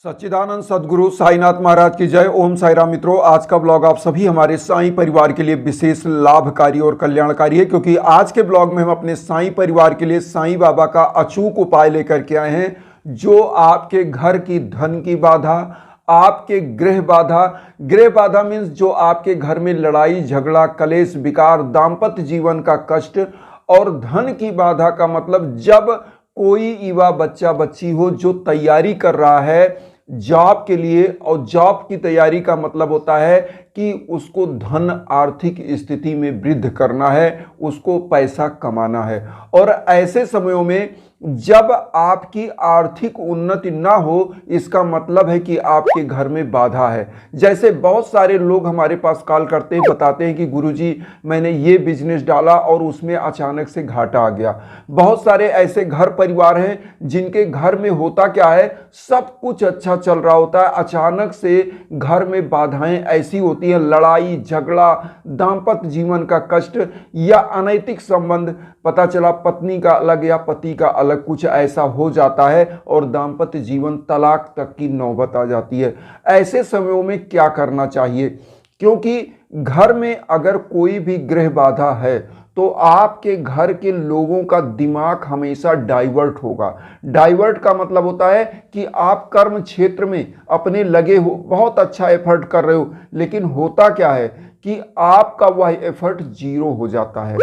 सच्चिदानंद सदगुरु साईनाथ महाराज की जय। ओम साई राम। मित्रों, आज का ब्लॉग आप सभी हमारे साईं परिवार के लिए विशेष लाभकारी और कल्याणकारी है, क्योंकि आज के ब्लॉग में हम अपने साईं परिवार के लिए साईं बाबा का अचूक उपाय लेकर के आए हैं, जो आपके घर की धन की बाधा, आपके गृह बाधा मीन्स जो आपके घर में लड़ाई झगड़ा कलेश विकार दाम्पत्य जीवन का कष्ट, और धन की बाधा का मतलब जब कोई युवा बच्चा बच्ची हो जो तैयारी कर रहा है जॉब के लिए, और जॉब की तैयारी का मतलब होता है कि उसको धन आर्थिक स्थिति में वृद्धि करना है, उसको पैसा कमाना है। और ऐसे समयों में जब आपकी आर्थिक उन्नति ना हो, इसका मतलब है कि आपके घर में बाधा है। जैसे बहुत सारे लोग हमारे पास कॉल करते हैं, बताते हैं कि गुरुजी मैंने ये बिजनेस डाला और उसमें अचानक से घाटा आ गया। बहुत सारे ऐसे घर परिवार हैं जिनके घर में होता क्या है, सब कुछ अच्छा चल रहा होता है, अचानक से घर में बाधाएं ऐसी होती हैं, लड़ाई झगड़ा दाम्पत्य जीवन का कष्ट या अनैतिक संबंध, पता चला पत्नी का अलग या पति का अलग, कुछ ऐसा हो जाता है और दाम्पत्य जीवन तलाक तक की नौबत आ जाती है। ऐसे समयों में क्या करना चाहिए? क्योंकि घर में अगर कोई भी गृह बाधा है तो आपके घर के लोगों का दिमाग हमेशा डाइवर्ट होगा। डाइवर्ट का मतलब होता है कि आप कर्म क्षेत्र में अपने लगे हो, बहुत अच्छा एफर्ट कर रहे हो, लेकिन होता क्या है कि आपका वह एफर्ट जीरो हो जाता है।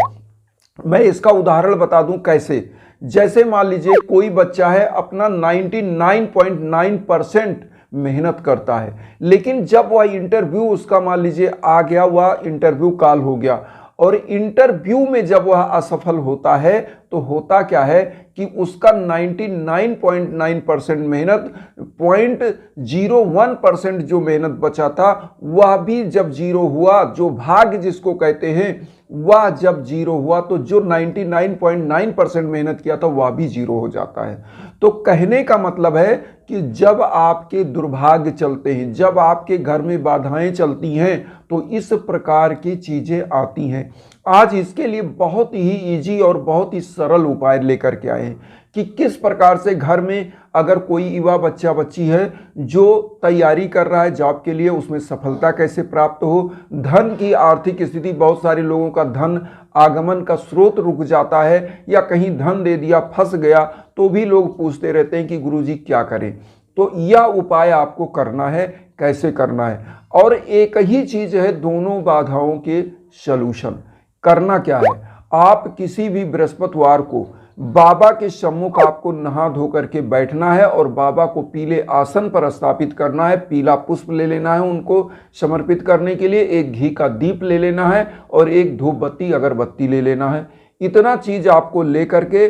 मैं इसका उदाहरण बता दूं कैसे। जैसे मान लीजिए कोई बच्चा है, अपना 99.9% मेहनत करता है, लेकिन जब वह इंटरव्यू उसका मान लीजिए आ गया, वह इंटरव्यू कॉल हो गया, और इंटरव्यू में जब वह असफल होता है तो होता क्या है कि उसका 99.9% मेहनत 0.01% जो मेहनत बचा था वह भी जब जीरो हुआ, जो भाग्य जिसको कहते हैं वह जब जीरो हुआ, तो जो 99.9% मेहनत किया था वह भी जीरो हो जाता है। तो कहने का मतलब है कि जब आपके दुर्भाग्य चलते हैं, जब आपके घर में बाधाएं चलती हैं, तो इस प्रकार की चीजें आती हैं। आज इसके लिए बहुत ही इजी और बहुत ही सरल उपाय लेकर के आए हैं कि किस प्रकार से घर में अगर कोई युवा बच्चा बच्ची है जो तैयारी कर रहा है जॉब के लिए, उसमें सफलता कैसे प्राप्त हो। धन की आर्थिक स्थिति, बहुत सारे लोगों का धन आगमन का स्रोत रुक जाता है, या कहीं धन दे दिया फंस गया, तो भी लोग पूछते रहते हैं कि गुरुजी क्या करें। तो यह उपाय आपको करना है, कैसे करना है, और एक ही चीज है दोनों बाधाओं के सलूशन। करना क्या है, आप किसी भी बृहस्पतिवार को बाबा के सम्मुख आपको नहा धो करके बैठना है और बाबा को पीले आसन पर स्थापित करना है। पीला पुष्प ले लेना है उनको समर्पित करने के लिए, एक घी का दीप ले लेना है और एक धूप बत्ती अगरबत्ती ले लेना है। इतना चीज आपको लेकर के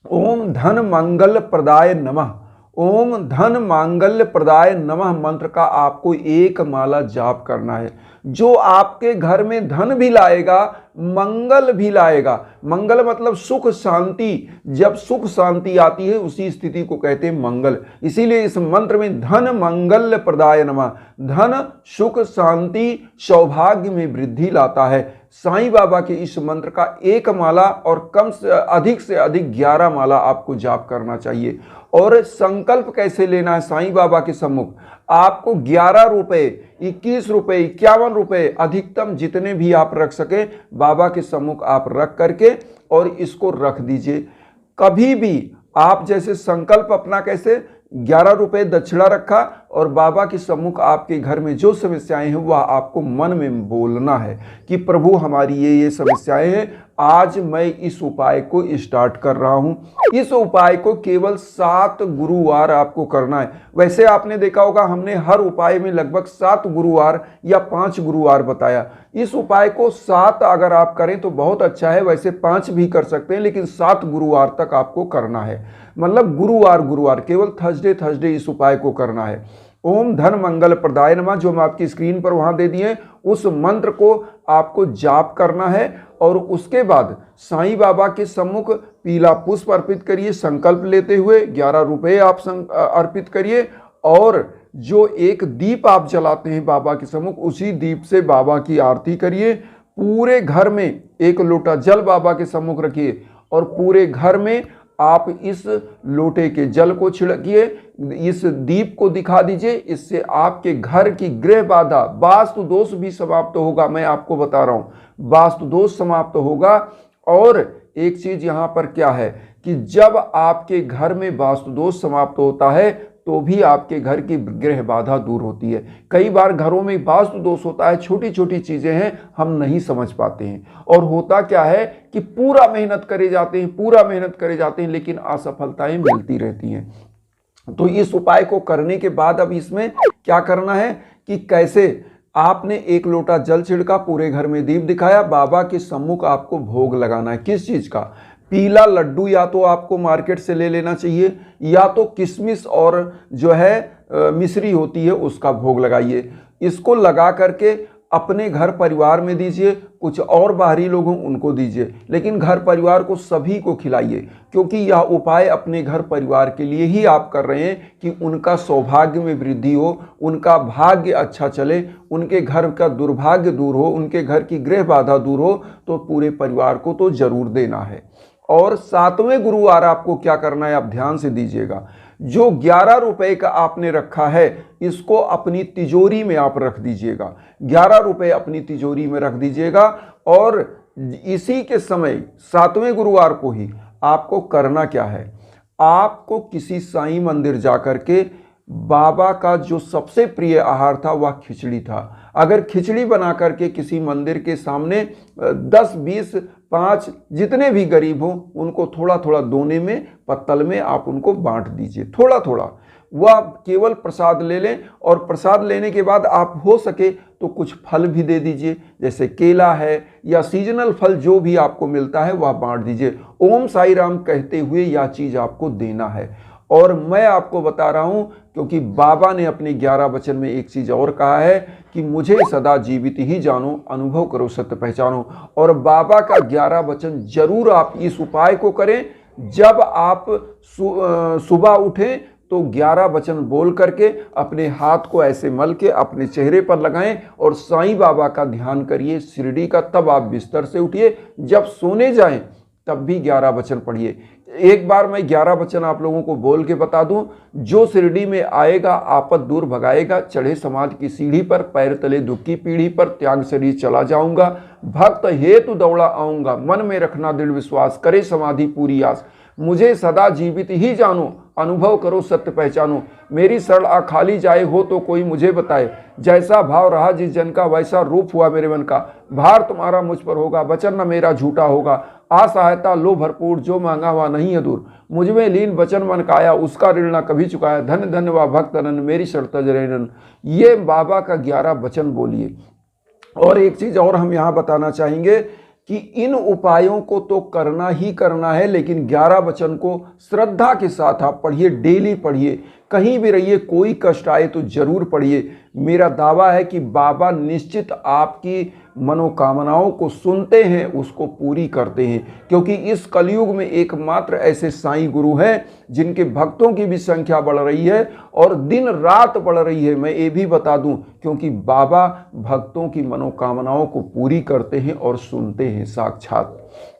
ओम धन मंगल प्रदाय नमः, ओम धन मांगल्य प्रदाय नमः मंत्र का आपको एक माला जाप करना है, जो आपके घर में धन भी लाएगा, मंगल भी लाएगा। मंगल मतलब सुख शांति, जब सुख शांति आती है उसी स्थिति को कहते हैं मंगल। इसीलिए इस मंत्र में धन मंगल प्रदाय नमः, धन सुख शांति सौभाग्य में वृद्धि लाता है। साईं बाबा के इस मंत्र का एक माला और कम से अधिक 11 माला आपको जाप करना चाहिए। और संकल्प कैसे लेना है साईं बाबा के सम्मुख, आपको 11 रुपए 21 रुपए 51 रुपए अधिकतम जितने भी आप रख सके बाबा के सम्मुख आप रख करके और इसको रख दीजिए। कभी भी आप जैसे संकल्प अपना कैसे 11 रुपए दक्षिणा रखा और बाबा के सम्मुख आपके घर में जो समस्याएं हैं वह आपको मन में बोलना है कि प्रभु हमारी ये समस्याएं हैं, आज मैं इस उपाय को स्टार्ट कर रहा हूं। इस उपाय को केवल 7 गुरुवार आपको करना है। वैसे आपने देखा होगा हमने हर उपाय में लगभग 7 गुरुवार या 5 गुरुवार बताया। इस उपाय को 7 अगर आप करें तो बहुत अच्छा है, वैसे 5 भी कर सकते हैं, लेकिन 7 गुरुवार तक आपको करना है। मतलब गुरुवार केवल थर्सडे इस उपाय को करना है। ओम धन मंगल प्रदाय नमः जो हम आपकी स्क्रीन पर वहां दे दिए, उस मंत्र को आपको जाप करना है और उसके बाद साईं बाबा के सम्मुख पीला पुष्प अर्पित करिए संकल्प लेते हुए। 11 रुपए आप अर्पित करिए और जो एक दीप आप जलाते हैं बाबा के सम्मुख, उसी दीप से बाबा की आरती करिए। पूरे घर में एक लोटा जल बाबा के सम्मुख रखिए और पूरे घर में आप इस लोटे के जल को छिड़किए, इस दीप को दिखा दीजिए, इससे आपके घर की गृह बाधा, वास्तु दोष भी समाप्त होगा। मैं आपको बता रहा हूं वास्तु दोष समाप्त होगा। और एक चीज यहां पर क्या है कि जब आपके घर में वास्तु दोष समाप्त होता है तो भी आपके घर की गृह बाधा दूर होती है। कई बार घरों में वास्तु दोष होता है, छोटी छोटी चीजें हैं, हम नहीं समझ पाते हैं, और होता क्या है कि पूरा मेहनत करे जाते हैं लेकिन असफलताएं मिलती रहती हैं। तो इस उपाय को करने के बाद अब इसमें क्या करना है कि कैसे आपने एक लोटा जल छिड़का, पूरे घर में दीप दिखाया, बाबा के सम्मुख आपको भोग लगाना है। किस चीज का? पीला लड्डू या तो आपको मार्केट से ले लेना चाहिए, या तो किशमिश और जो है मिश्री होती है उसका भोग लगाइए। इसको लगा करके अपने घर परिवार में दीजिए, कुछ और बाहरी लोगों उनको दीजिए, लेकिन घर परिवार को सभी को खिलाइए, क्योंकि यह उपाय अपने घर परिवार के लिए ही आप कर रहे हैं कि उनका सौभाग्य में वृद्धि हो, उनका भाग्य अच्छा चले, उनके घर का दुर्भाग्य दूर हो, उनके घर की गृह बाधा दूर हो। तो पूरे परिवार को तो जरूर देना है। और 7वें गुरुवार आपको क्या करना है, आप ध्यान से दीजिएगा। जो 11 रुपए का आपने रखा है इसको अपनी तिजोरी में आप रख दीजिएगा। 11 रुपए अपनी तिजोरी में रख दीजिएगा। और इसी के समय 7वें गुरुवार को ही आपको करना क्या है, आपको किसी साईं मंदिर जाकर के बाबा का जो सबसे प्रिय आहार था वह खिचड़ी था। अगर खिचड़ी बना करके किसी मंदिर के सामने 10, 20, 5 जितने भी गरीब हों उनको थोड़ा थोड़ा दोने में, पत्तल में आप उनको बांट दीजिए, थोड़ा थोड़ा। वह केवल प्रसाद ले लें, और प्रसाद लेने के बाद आप हो सके तो कुछ फल भी दे दीजिए, जैसे केला है या सीजनल फल जो भी आपको मिलता है वह बांट दीजिए। ओम साई राम कहते हुए यह चीज़ आपको देना है। और मैं आपको बता रहा हूं क्योंकि बाबा ने अपने 11 वचन में एक चीज और कहा है कि मुझे सदा जीवित ही जानो, अनुभव करो सत्य पहचानो। और बाबा का 11 वचन जरूर आप इस उपाय को करें। जब आप सुबह उठें तो 11 वचन बोल करके अपने हाथ को ऐसे मल के अपने चेहरे पर लगाएं और साईं बाबा का ध्यान करिए, शिरडी का। तब आप बिस्तर से उठिए, जब सोने जाएं तब भी 11 वचन पढ़िए। एक बार मैं 11 वचन आप लोगों को बोल के बता दूं। जो शिरडी में आएगा आपद दूर भगाएगा, चढ़े समाज की सीढ़ी पर, पैर तले दुख की पीढ़ी पर, त्याग शरीर चला जाऊंगा, भक्त हेतु दौड़ा आऊंगा, मन में रखना दृढ़ विश्वास, करे समाधि पूरी आस, मुझे सदा जीवित ही जानो, अनुभव करो सत्य पहचानो, मेरी शरण आ खाली जाए हो तो कोई मुझे बताए, जैसा भाव रहा जिस जन का वैसा रूप हुआ मेरे मन का, भार तुम्हारा मुझ पर होगा, वचन न मेरा झूठा होगा, आ सहायता लो भरपूर, जो मांगा हुआ नहीं है दूर, मुझ में लीन वचन मन काया, उसका ऋण न कभी चुकाया, धन धन व भक्त अनन, मेरी शर्त जरेनन। ये बाबा का 11 वचन बोलिए। और एक चीज और हम यहाँ बताना चाहेंगे कि इन उपायों को तो करना ही करना है, लेकिन 11 वचन को श्रद्धा के साथ आप पढ़िए, डेली पढ़िए, कहीं भी रहिए, कोई कष्ट आए तो जरूर पढ़िए। मेरा दावा है कि बाबा निश्चित आपकी मनोकामनाओं को सुनते हैं, उसको पूरी करते हैं, क्योंकि इस कलयुग में एकमात्र ऐसे साईं गुरु हैं जिनके भक्तों की भी संख्या बढ़ रही है और दिन रात बढ़ रही है। मैं ये भी बता दूं, क्योंकि बाबा भक्तों की मनोकामनाओं को पूरी करते हैं और सुनते हैं साक्षात।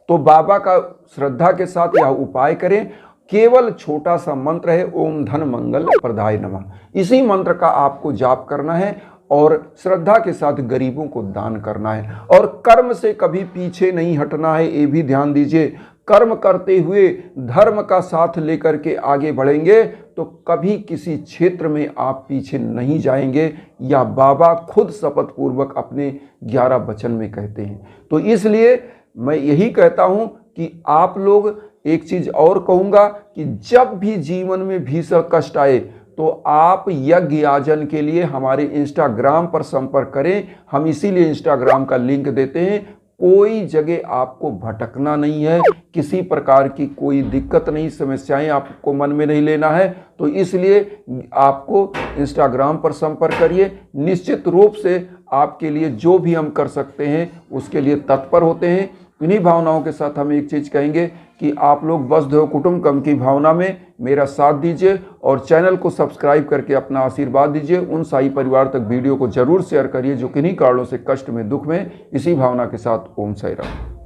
तो बाबा का श्रद्धा के साथ यह उपाय करें। केवल छोटा सा मंत्र है, ओम धन मंगल प्रदाय नमः। इसी मंत्र का आपको जाप करना है और श्रद्धा के साथ गरीबों को दान करना है। और कर्म से कभी पीछे नहीं हटना है, ये भी ध्यान दीजिए। कर्म करते हुए धर्म का साथ लेकर के आगे बढ़ेंगे तो कभी किसी क्षेत्र में आप पीछे नहीं जाएंगे, या बाबा खुद शपथ पूर्वक अपने 11 वचन में कहते हैं। तो इसलिए मैं यही कहता हूं कि आप लोग, एक चीज और कहूंगा कि जब भी जीवन में भीषण कष्ट आए तो आप यज्ञ याजन के लिए हमारे इंस्टाग्राम पर संपर्क करें। हम इसीलिए इंस्टाग्राम का लिंक देते हैं। कोई जगह आपको भटकना नहीं है, किसी प्रकार की कोई दिक्कत नहीं, समस्याएं आपको मन में नहीं लेना है। तो इसलिए आपको इंस्टाग्राम पर संपर्क करिए। निश्चित रूप से आपके लिए जो भी हम कर सकते हैं उसके लिए तत्पर होते हैं। इन्हीं भावनाओं के साथ हम एक चीज़ कहेंगे कि आप लोग वसुधैव कुटुंबकम की भावना में मेरा साथ दीजिए और चैनल को सब्सक्राइब करके अपना आशीर्वाद दीजिए। उन साई परिवार तक वीडियो को जरूर शेयर करिए जो किन्हीं कारणों से कष्ट में, दुख में। इसी भावना के साथ ओम साई राम।